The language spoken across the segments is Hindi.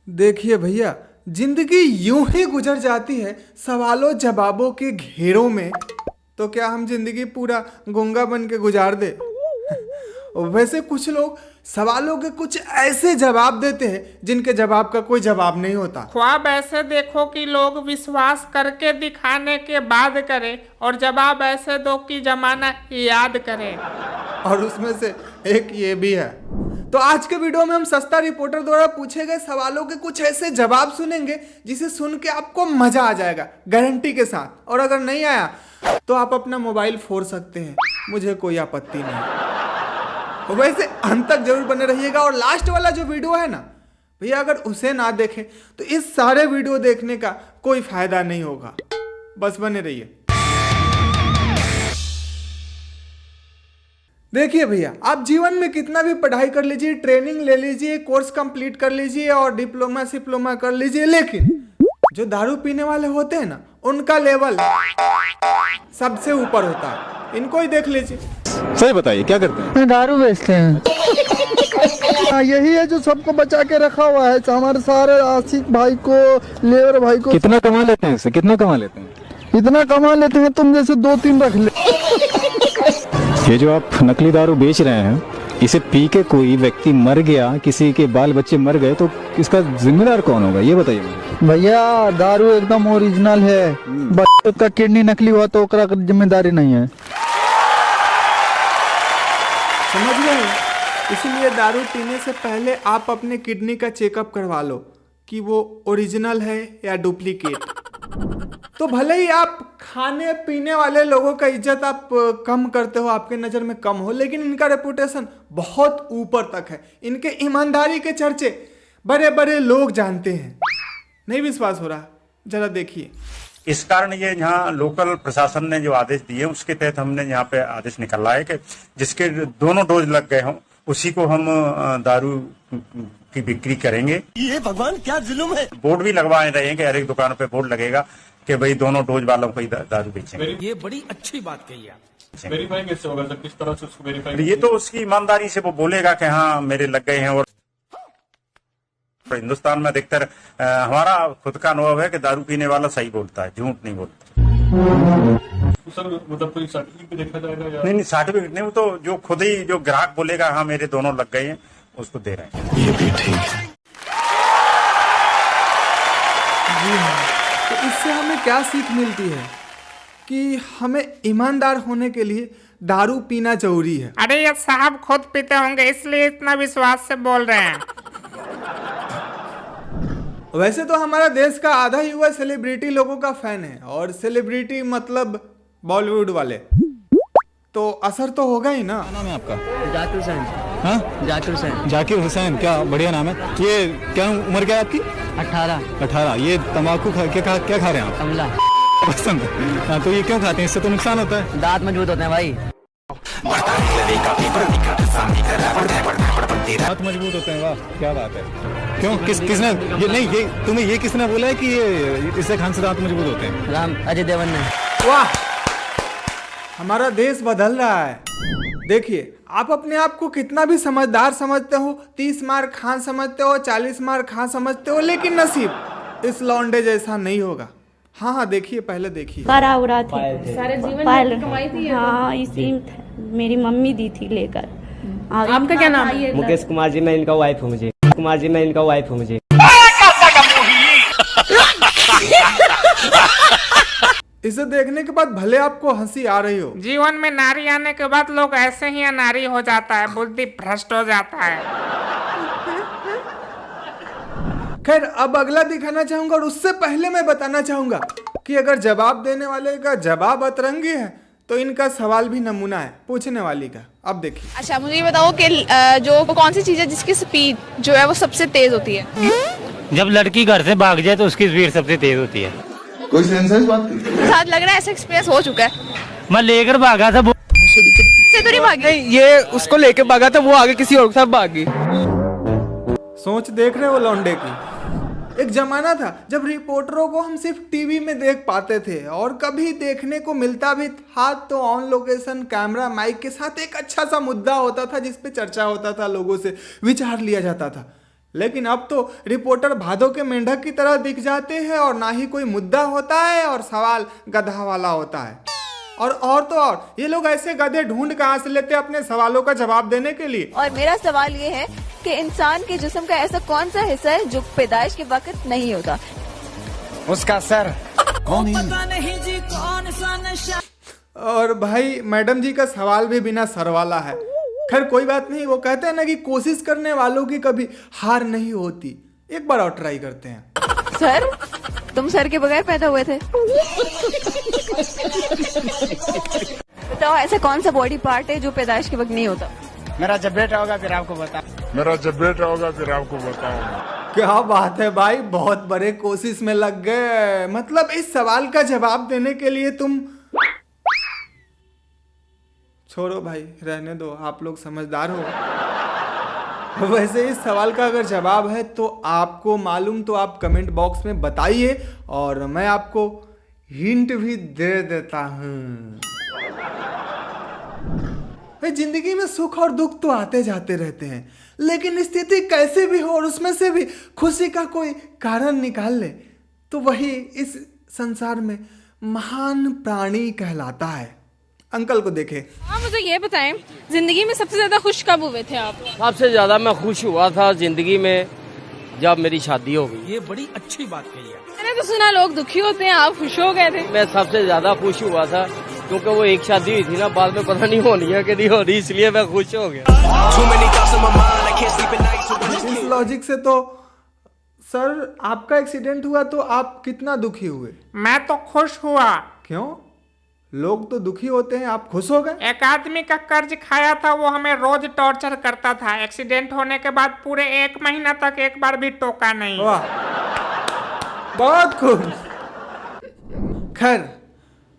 देखिए भैया, जिंदगी यूं ही गुजर जाती है सवालों जवाबों के घेरों में। तो क्या हम जिंदगी पूरा गूंगा बन के गुजार दे? वैसे कुछ लोग सवालों के कुछ ऐसे जवाब देते हैं जिनके जवाब का कोई जवाब नहीं होता। ख्वाब ऐसे देखो कि लोग विश्वास करके दिखाने के बाद करें, और जवाब ऐसे दो कि जमाना याद करे। और उसमें से एक ये भी है। तो आज के वीडियो में हम सस्ता रिपोर्टर द्वारा पूछे गए सवालों के कुछ ऐसे जवाब सुनेंगे जिसे सुन के आपको मजा आ जाएगा, गारंटी के साथ। और अगर नहीं आया तो आप अपना मोबाइल फोड़ सकते हैं, मुझे कोई आपत्ति नहीं। वैसे अंत तक जरूर बने रहिएगा। और लास्ट वाला जो वीडियो है ना भैया, अगर उसे ना देखें तो इस सारे वीडियो देखने का कोई फायदा नहीं होगा। बस बने रहिए। देखिए भैया, आप जीवन में कितना भी पढ़ाई कर लीजिए, ट्रेनिंग ले लीजिए, कोर्स कंप्लीट कर लीजिए और डिप्लोमा सिप्लोमा कर लीजिए, लेकिन जो दारू पीने वाले होते हैं ना, उनका लेवल सबसे ऊपर होता है। इनको ही देख लीजिए। सही बताइए, क्या करते हैं? दारू बेचते हैं। यही है जो सबको बचा के रखा हुआ है, हमारे सारे आशिक भाई को, लेबर भाई को। कितना कमा लेते हैं इससे? कितना कमा लेते हैं? इतना कमा लेते हैं तुम जैसे 2-3 रख ले। ये जो आप नकली दारू बेच रहे हैं, इसे पी के कोई व्यक्ति मर गया, किसी के बाल बच्चे मर गए, तो इसका जिम्मेदार कौन होगा, ये बताइए मुझे। भैया दारू एकदम ओरिजिनल है, बच्चों का किडनी नकली हुआ तो ओकरा जिम्मेदारी नहीं है। समझ गए? इसलिए दारू पीने से पहले आप अपने किडनी का चेकअप करवा लो कि वो ओरिजिनल है या डुप्लीकेट। तो भले ही आप खाने पीने वाले लोगों का इज्जत आप कम करते हो, आपके नज़र में कम हो, लेकिन इनका रेपुटेशन बहुत ऊपर तक है। इनके ईमानदारी के चर्चे बड़े बड़े लोग जानते हैं। नहीं विश्वास हो रहा? जरा देखिए। इस कारण ये यहाँ लोकल प्रशासन ने जो आदेश दिए उसके तहत हमने यहाँ पे आदेश निकाला है कि जिसके दोनों डोज लग गए हों उसी को हम दारू की बिक्री करेंगे। ये भगवान क्या जुल्म है। बोर्ड भी लगवाए रहे हैं कि हर एक दुकान पे बोर्ड लगेगा कि भाई दोनों डोज वालों को ही दारू बेचेंगे। ये बड़ी अच्छी बात कही आप। वेरीफाई कैसे होगा सर? किस तरह से उसको वेरीफाई? ये तो उसकी ईमानदारी से वो बोलेगा कि हाँ मेरे लग गए हैं। और हिंदुस्तान में अधिकतर हमारा खुद का अनुभव है कि दारू पीने वाला सही बोलता है, झूठ नहीं बोलता। तो सर मतलब कोई सर्टिफिकेट भी देखा जाएगा या? नहीं, सर्टिफिकेट नहीं, वो तो जो खुद ही जो ग्राहक बोलेगा हाँ मेरे दोनों लग गए हैं, उसको दे रहे हैं। ये भी ठीक है। जी हाँ, तो इससे हमें क्या सीख मिलती है कि हमें ईमानदार होने के लिए दारू पीना जरूरी है। अरे ये साहब खुद पीते होंगे इसलिए इतना विश्वास से बोल रहे हैं। वैसे तो हमारा देश का आधा युवा सेलिब्रिटी लोगों का फैन है, और सेलिब्रिटी मतलब बॉलीवुड वाले, तो असर तो होगा ही ना। क्या नाम है आपका? जाकिर हुसैन। हाँ, जाकिर हुसैन। जाकिर हुसैन, क्या बढ़िया नाम है। ये क्या उम्र क्या है आपकी? 18। ये तंबाकू क्या खा रहे हैं आप? अमला पसंद है। हाँ, तो ये क्यों खाते हैं? इससे तो नुकसान होता है। दांत मजबूत होते हैं भाई। हाथ मजबूत होते हैं, वाह क्या बात है। क्यों? किसने ये नहीं, ये तुम्हें ये किसने बोला है कि ये इससे खाने से दांत मजबूत होते हैं? राम अजय देवगन ने। वाह, हमारा देश बदल रहा है। देखिए, आप अपने आप को कितना भी समझदार समझते हो, 30 मार खां समझते हो, 40 मार खां समझते हो, लेकिन नसीब इस लौंडे जैसा नहीं होगा। हाँ, देखिए, पहले देखिए। करा उरा थी सारे जीवन पायल, में कमाई थी। हाँ इसी मेरी मम्मी दी थी लेकर। और आपका क्या नाम है? मुकेश कुमार जी, मैं इनका वाइफ हूँ। मुझे कुमार जी, मैं इनका वाइफ हूँ। मुझे इसे देखने के बाद भले आपको हंसी आ रही हो, जीवन में नारी आने के बाद लोग ऐसे ही अनारी हो जाता है, बुद्धि भ्रष्ट हो जाता है। खैर अब अगला दिखाना चाहूंगा, और उससे पहले मैं बताना चाहूंगा कि अगर जवाब देने वाले का जवाब अतरंगी है तो इनका सवाल भी नमूना है पूछने वाली का। अब देखिए। अच्छा, मुझे ये बताओ कि जो कौन सी चीज है जिसकी स्पीड जो है वो सबसे तेज होती है? जब लड़की घर से भाग जाए तो उसकी स्पीड सबसे तेज होती है। कोई सेंस है इस बात की? साथ लग रहा है ऐसा एक्सपीरियंस हो चुका है। मैं लेकर भागा था से तो नहीं भागी? नहीं, ये उसको लेकर भागा था, वो आगे किसी और के साथ भागी। सोच देख रहे हो लौंडे की। एक जमाना था जब रिपोर्टरों को हम सिर्फ टीवी में देख पाते थे, और कभी देखने को मिलता भी था तो ऑन लोकेशन कैमरा माइक के साथ एक अच्छा सा मुद्दा होता था जिस पे चर्चा होता था, लोगों से विचार लिया जाता था। लेकिन अब तो रिपोर्टर भादो के मेंढक की तरह दिख जाते हैं और ना ही कोई मुद्दा होता है और सवाल गधा वाला होता है। और तो और ये लोग ऐसे गधे ढूंढ कहाँ से लेते हैं अपने सवालों का जवाब देने के लिए। और मेरा सवाल ये है कि इंसान के जिस्म का ऐसा कौन सा हिस्सा है जो पैदाइश के वक्त नहीं होता? उसका सर। और भाई मैडम जी का सवाल भी बिना सर वाला है। खैर कोई बात नहीं, वो कहते हैं ना कि कोशिश करने वालों की कभी हार नहीं होती। एक बार और ट्राई करते हैं। सर, तुम सर के बगैर पैदा हुए थे? बताओ ऐसा कौन सा बॉडी पार्ट है जो पैदाइश के वक्त नहीं होता? मेरा जब बेटा होगा फिर आपको बताऊंगा। क्या बात है भाई, बहुत बड़े कोशिश में लग गए। मतलब इस सवाल का जवाब देने के लिए तुम छोड़ो भाई, रहने दो, आप लोग समझदार हो। वैसे इस सवाल का अगर जवाब है तो आपको मालूम तो आप कमेंट बॉक्स में बताइए और मैं आपको हिंट भी दे देता हूं। भाई जिंदगी में सुख और दुख तो आते जाते रहते हैं, लेकिन स्थिति कैसे भी हो और उसमें से भी खुशी का कोई कारण निकाल ले तो वही इस संसार में महान प्राणी कहलाता है। अंकल को देखे। हाँ, मुझे ये बताएं, जिंदगी में सबसे ज्यादा खुश कब हुए थे आप? सबसे ज्यादा मैं खुश हुआ था जिंदगी में जब मेरी शादी हो गई। ये बड़ी अच्छी बात कही है। मैंने तो सुना लोग दुखी होते हैं, आप खुश हो गए थे। मैं सबसे ज्यादा खुश हुआ था क्योंकि वो एक शादी हुई थी ना, बाद में पता नहीं होनी है कि नहीं हो रही, इसलिए मैं खुश हो गया। इस लॉजिक से तो सर आपका एक्सीडेंट हुआ तो आप कितना दुखी हुए? मैं तो खुश हुआ। क्यों? लोग तो दुखी होते हैं, आप खुश हो गए? एक आदमी का कर्ज खाया था, वो हमें रोज टॉर्चर करता था। एक्सीडेंट होने के बाद पूरे 1 महीना तक एक बार भी टोका नहीं। वाह, बहुत खूब। खैर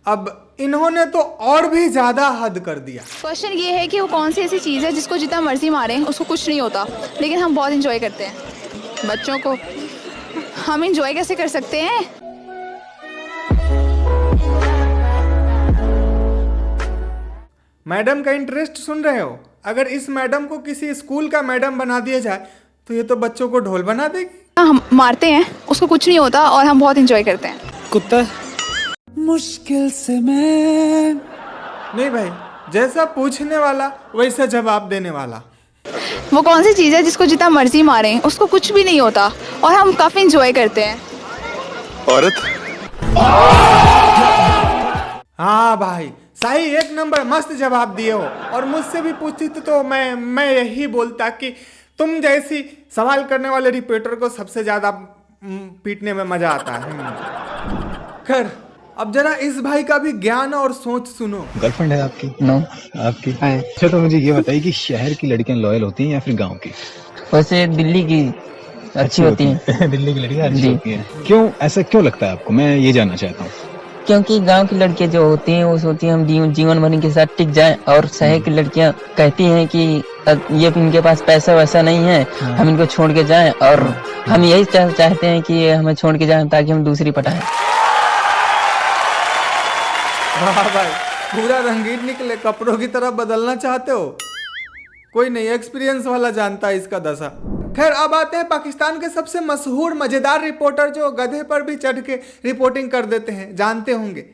अब इन्होंने तो और भी ज्यादा हद कर दिया। क्वेश्चन ये है कि वो कौन सी ऐसी चीज है जिसको जितना मर्जी मारे उसको कुछ नहीं होता, लेकिन हम बहुत इंजॉय करते हैं। बच्चों को हम इंजॉय कैसे कर सकते हैं? मैडम का इंटरेस्ट सुन रहे हो? अगर इस मैडम को किसी स्कूल का मैडम बना दिया जाए तो ये तो बच्चों को ढोल बना देगी। हम मारते हैं, उसको कुछ नहीं होता और हम बहुत इंजॉय करते हैं। कुत्ता मुश्किल से मैं नहीं भाई, जैसा पूछने वाला वैसा जवाब देने वाला। वो कौन सी चीज है जिसको जितना मर्जी मारे उसको कुछ भी नहीं होता और हम काफी इंजॉय करते हैं? औरत। हाँ भाई, सही, एक नंबर, मस्त जवाब दिए हो। और मुझसे भी पूछती तो मैं यही बोलता कि तुम जैसी सवाल करने वाले रिपोर्टर को सबसे ज्यादा पीटने में मजा आता है। खैर अब जरा इस भाई का भी ज्ञान और सोच सुनो। गर्लफ्रेंड है आपकी? नो। आपकी? अच्छा तो मुझे ये बताइए कि शहर की लड़कियां लॉयल होती हैं या फिर गांव की? वैसे दिल्ली की अच्छी होती हैं। दिल्ली की लड़कियां अच्छी होती हैं। क्यों, ऐसा क्यों लगता है आपको? मैं ये जानना चाहता हूँ। क्योंकि गांव की लड़कियां जो होती हैं वो सोचती हैं हम जीवन भर के साथ टिक जाएं, और शहर की लड़कियां कहती हैं कि ये इनके पास पैसा वैसा नहीं है, हम इनको छोड़ के जाएं, और हम यही चाहते हैं कि ये हमें छोड़ के जाएं ताकि हम दूसरी पटाएं। वाह भाई, पूरा रंगीन निकले, कपड़ों की तरह बदलना चाहते हो? कोई नहीं, एक्सपीरियंस वाला जानता है इसका दशा। खैर अब आते हैं पाकिस्तान के सबसे मशहूर मजेदार रिपोर्टर जो गधे पर भी चढ़ के रिपोर्टिंग कर देते हैं, जानते होंगे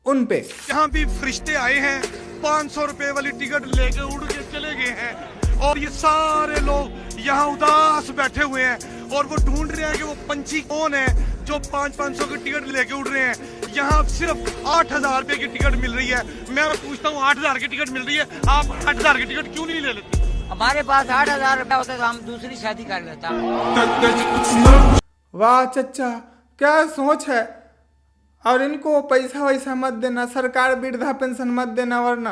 उन पे। यहाँ भी फरिश्ते आए हैं, 500 रुपए वाली टिकट लेके उड़ के चले गए हैं, और ये सारे लोग यहाँ उदास बैठे हुए हैं और वो ढूंढ रहे हैं कि वो पंछी कौन है जो 500 की टिकट लेके उड़ रहे हैं। यहाँ सिर्फ 8000 रुपए की टिकट मिल रही है। मैं पूछता हूँ 8000 की टिकट मिल रही है, आप 8000 की टिकट क्यों नहीं ले लेते? हमारे पास 8000 रुपया होता तो हम दूसरी शादी कर लेता। वाह चचा, क्या सोच है। और इनको पैसा वैसा मत देना, सरकार वृद्धा पेंशन मत देना, वरना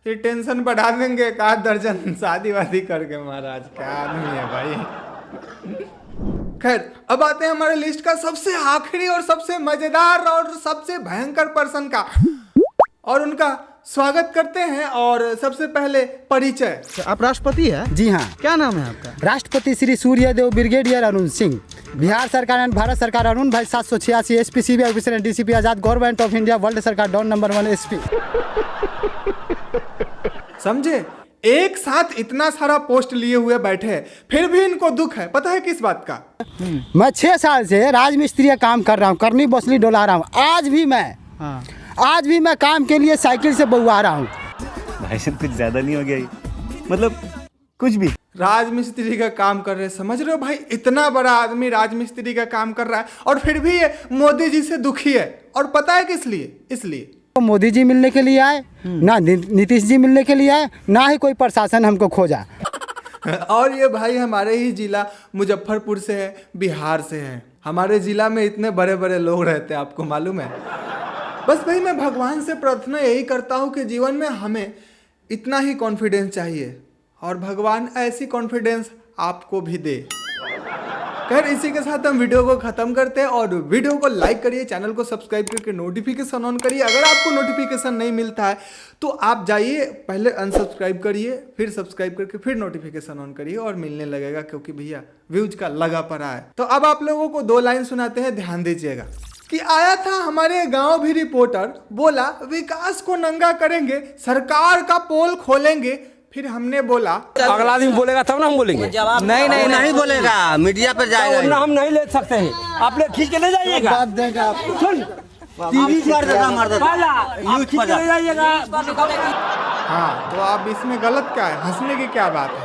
ये टेंशन बढ़ा देंगे। 1 दर्जन शादी वादी करके। महाराज क्या आदमी है भाई। खैर अब आते हैं हमारे लिस्ट का सबसे आखिरी और सबसे मजेदार और सबसे भयंकर पर्सन का, और उनका स्वागत करते हैं। और सबसे पहले परिचय। आप राष्ट्रपति है? जी हाँ। क्या नाम है आपका? राष्ट्रपति श्री सूर्यदेव ब्रिगेडियर अरुण सिंह, बिहार सरकार एंड भारत सरकार, अरुण भाई 786 SP CBI officer and DCP Azad, government of India, world सरकार, डॉन नंबर 1 एसपी। समझे? एक साथ इतना सारा पोस्ट लिए हुए बैठे हैं, फिर भी इनको दुख है। पता है किस बात का? मैं 6 साल से राजमिस्त्री का काम कर रहा हूँ, करनी बोसली डोला रहा हूँ। आज भी मैं काम के लिए साइकिल से बउआ रहा हूँ। भाई साहब कुछ ज्यादा नहीं हो गया ये? मतलब कुछ भी। राजमिस्त्री का काम कर रहे, समझ रहे हो भाई? इतना बड़ा आदमी राजमिस्त्री का काम कर रहा है और फिर भी ये मोदी जी से दुखी है। और पता है किस लिए? इसलिए मोदी जी मिलने के लिए आए, ना नीतीश जी मिलने के लिए आए, ना ही कोई प्रशासन हमको खोजा। और ये भाई हमारे ही जिला मुजफ्फरपुर से है, बिहार से है। हमारे जिला में इतने बड़े बड़े लोग रहते हैं, आपको मालूम है? बस भाई मैं भगवान से प्रार्थना यही करता हूँ कि जीवन में हमें इतना ही कॉन्फिडेंस चाहिए और भगवान ऐसी कॉन्फिडेंस आपको भी दे। खैर इसी के साथ हम वीडियो को खत्म करते हैं और वीडियो को लाइक करिए, चैनल को सब्सक्राइब करके नोटिफिकेशन ऑन करिए। अगर आपको नोटिफिकेशन नहीं मिलता है तो आप जाइए, पहले अनसब्सक्राइब करिए, फिर सब्सक्राइब करके फिर नोटिफिकेशन ऑन करिए और मिलने लगेगा, क्योंकि भैया व्यूज का लगा पड़ा है। तो अब आप लोगों को 2 लाइन सुनाते हैं, ध्यान दीजिएगा। कि आया था हमारे गांव भी रिपोर्टर, बोला विकास को नंगा करेंगे, सरकार का पोल खोलेंगे। फिर हमने बोला अगला आदमी बोलेगा तब ना हम बोलेंगे। नहीं बोलेगा, मीडिया पर जाएगा। तो हम नहीं ले सकते हैं, आप ले खींच के ले जाइएगा। सुन टीवी पर न्यूज पर जाइएगा। हाँ, तो आप इसमें गलत क्या है? हंसने की क्या बात है?